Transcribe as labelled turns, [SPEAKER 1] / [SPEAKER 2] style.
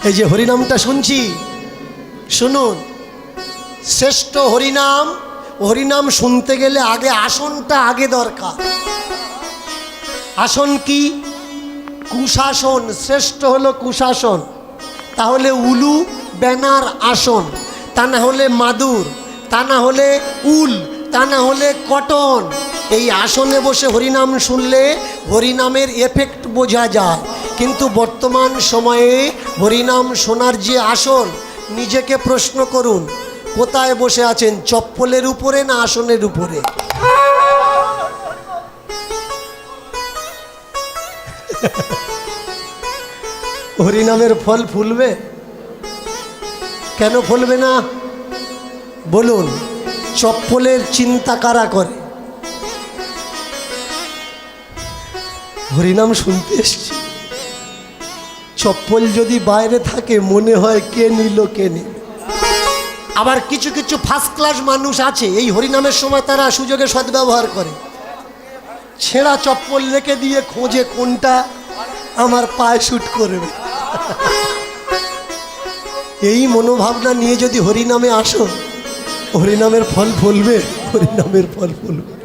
[SPEAKER 1] এই যে হরিনামটা শুনছি, শুনুন, শ্রেষ্ঠ হরিনাম। হরিনাম শুনতে গেলে আগে আসনটা আগে দরকার। আসন কি? কুশাসন। শ্রেষ্ঠ হলো কুশাসন। তাহলে উলু ব্যানার আসন, তা না হলে মাদুর, তা না হলে উল, তা না হলে কটন। এই আসনে বসে হরিনাম শুনলে হরিনামের এফেক্ট বোঝা যায়। কিন্তু বর্তমান সময়ে হরিনাম শোনার যে আসন, নিজেকে প্রশ্ন করুন, কোথায় বসে আছেন? চপ্পলের উপরে না আসনের উপরে? হরিনামের ফল ফুলবে? কেন ফুলবে না বলুন? চপ্পলের চিন্তা কারা করে? হরিনাম শুনতে এসছি, চপ্পল যদি বাইরে থাকে মনে হয় কে নিল কে নিল। আবার কিছু কিছু ফার্স্ট ক্লাস মানুষ আছে, এই হরিনামের সময় তারা সুযোগে সদ্ব্যবহার করে, ছেঁড়া চপ্পল রেখে দিয়ে খোঁজে কোনটা আমার পায়ে শুট করবে। এই মনোভাবনা নিয়ে যদি হরিনামে আসো, হরিনামের ফল ফলবে, হরিনামের ফল ফলবে।